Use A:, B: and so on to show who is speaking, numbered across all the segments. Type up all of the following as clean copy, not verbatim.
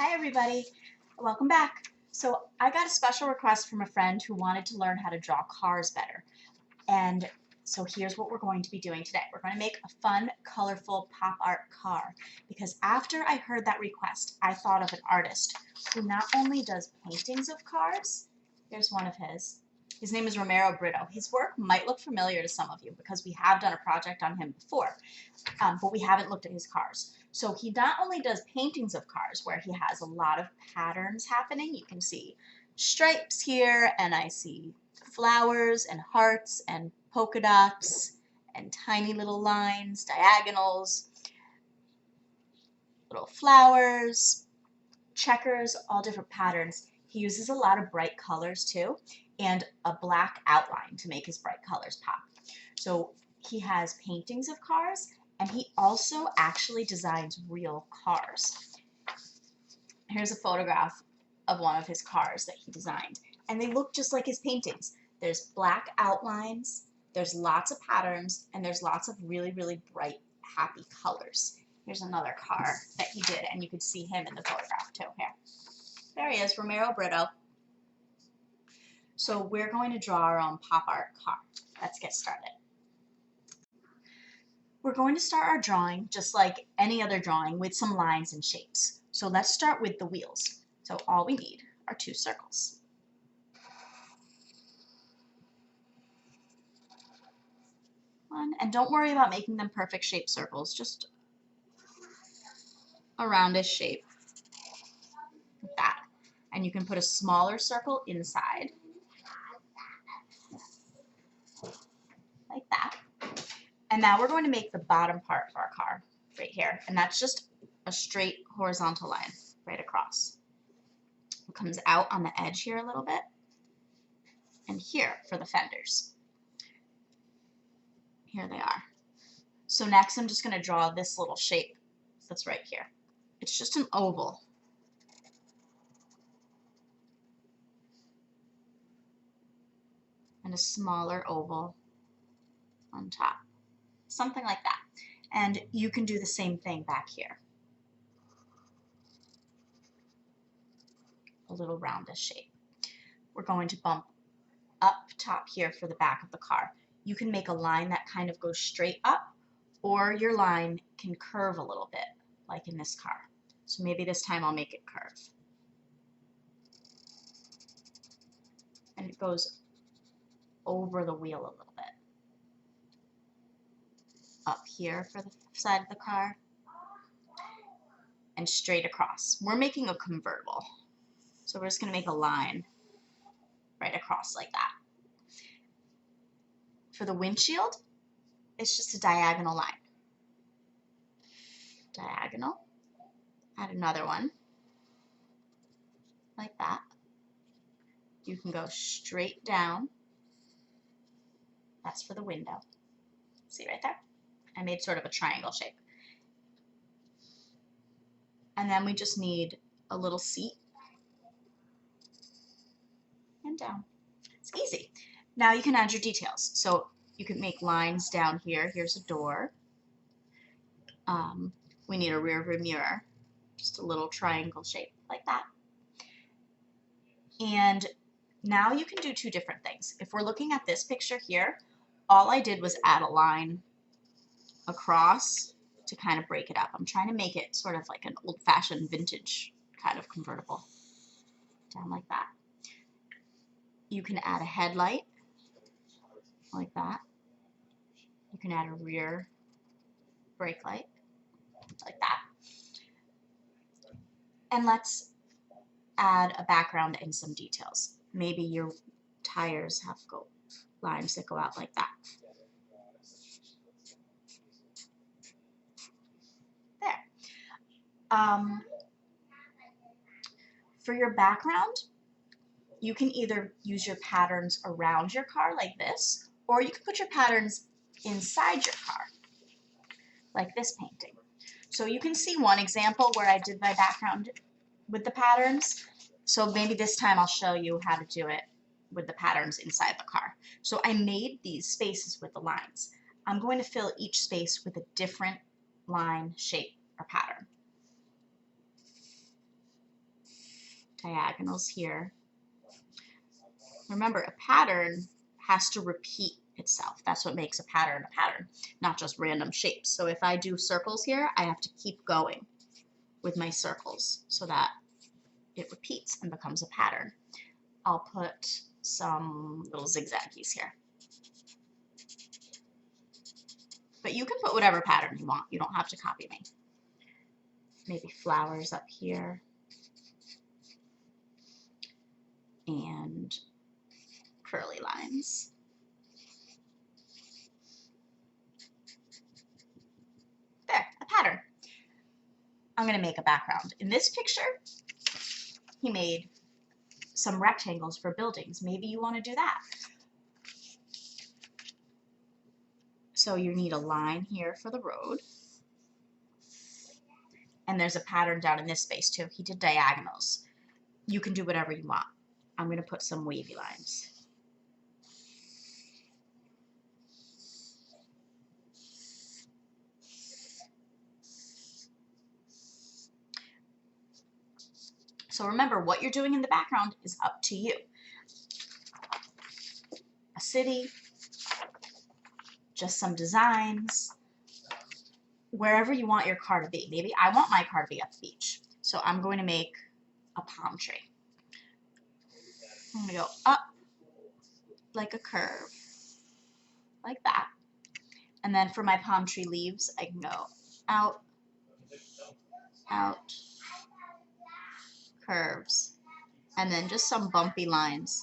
A: Hi everybody, welcome back. So I got a special request from a friend who wanted to learn how to draw cars better. And so here's what we're going to be doing today. We're going to make a fun, colorful pop art car because after I heard that request, I thought of an artist who not only does paintings of cars, here's one of his. His name is Romero Britto. His work might look familiar to some of you because we have done a project on him before, but we haven't looked at his cars. So he not only does paintings of cars where he has a lot of patterns happening. You can see stripes here, and I see flowers and hearts and polka dots and tiny little lines, diagonals, little flowers, checkers, all different patterns. He uses a lot of bright colors too, and a black outline to make his bright colors pop. So he has paintings of cars, and he also actually designs real cars. Here's a photograph of one of his cars that he designed, and they look just like his paintings. There's black outlines, there's lots of patterns, and there's lots of really, really bright, happy colors. Here's another car that he did, and you could see him in the photograph too. Here. There he is, Romero Britto. So we're going to draw our own pop art car. Let's get started. We're going to start our drawing just like any other drawing with some lines and shapes. So let's start with the wheels. So all we need are two circles. And don't worry about making them perfect shaped circles, just a roundish shape like that. And you can put a smaller circle inside, like that. And now we're going to make the bottom part of our car right here. And that's just a straight horizontal line right across. It comes out on the edge here a little bit. And here for the fenders. Here they are. So next I'm just going to draw this little shape that's right here. It's just an oval. And a smaller oval on top. Something like that. And you can do the same thing back here. A little roundish shape. We're going to bump up top here for the back of the car. You can make a line that kind of goes straight up, or your line can curve a little bit, like in this car. So maybe this time I'll make it curve. And it goes over the wheel a little bit. Up here for the side of the car, and straight across. We're making a convertible, so we're just going to make a line right across like that. For the windshield, it's just a diagonal line. Diagonal, add another one, like that. You can go straight down. That's for the window. See right there? I made sort of a triangle shape. And then we just need a little seat and down. It's easy. Now you can add your details. So you can make lines down here. Here's a door. We need a rear view mirror, just a little triangle shape like that. And now you can do two different things. If we're looking at this picture here, all I did was add a line across to kind of break it up. I'm trying to make it sort of like an old-fashioned vintage kind of convertible. Down like that. You can add a headlight like that. You can add a rear brake light like that. And let's add a background and some details. Maybe your tires have lines that go out like that. For your background, you can either use your patterns around your car like this, or you can put your patterns inside your car, like this painting. So you can see one example where I did my background with the patterns. So maybe this time I'll show you how to do it with the patterns inside the car. So I made these spaces with the lines. I'm going to fill each space with a different line, shape, or pattern. diagonals here. Remember, a pattern has to repeat itself. That's what makes a pattern, not just random shapes. So if I do circles here, I have to keep going with my circles so that it repeats and becomes a pattern. I'll put some little zigzaggies here. But you can put whatever pattern you want. You don't have to copy me. Maybe flowers up here. And curly lines. There, a pattern. I'm going to make a background. In this picture, he made some rectangles for buildings. Maybe you want to do that. So you need a line here for the road. And there's a pattern down in this space too. He did diagonals. You can do whatever you want. I'm going to put some wavy lines. So remember, what you're doing in the background is up to you. A city, just some designs, wherever you want your car to be. Maybe I want my car to be at the beach. So I'm going to make a palm tree. I'm going to go up like a curve, like that. And then for my palm tree leaves, I can go out, out, curves, and then just some bumpy lines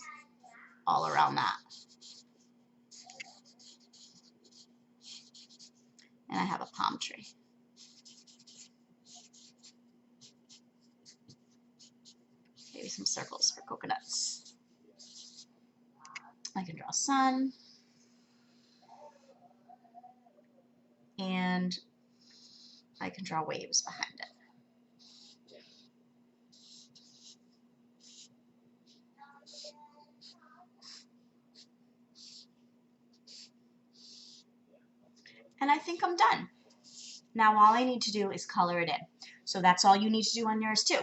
A: all around that. And I have a palm tree. Maybe some circles for coconuts. I can draw sun. And I can draw waves behind it. And I think I'm done. Now all I need to do is color it in. So that's all you need to do on yours too.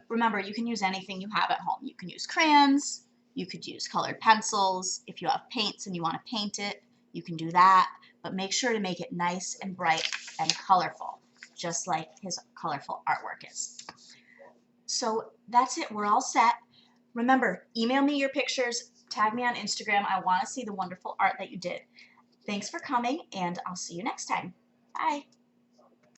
A: Remember, you can use anything you have at home. You can use crayons, you could use colored pencils. If you have paints and you want to paint it, you can do that. But make sure to make it nice and bright and colorful, just like his colorful artwork is. So that's it. We're all set. Remember, email me your pictures, tag me on Instagram. I want to see the wonderful art that you did. Thanks for coming, and I'll see you next time. Bye.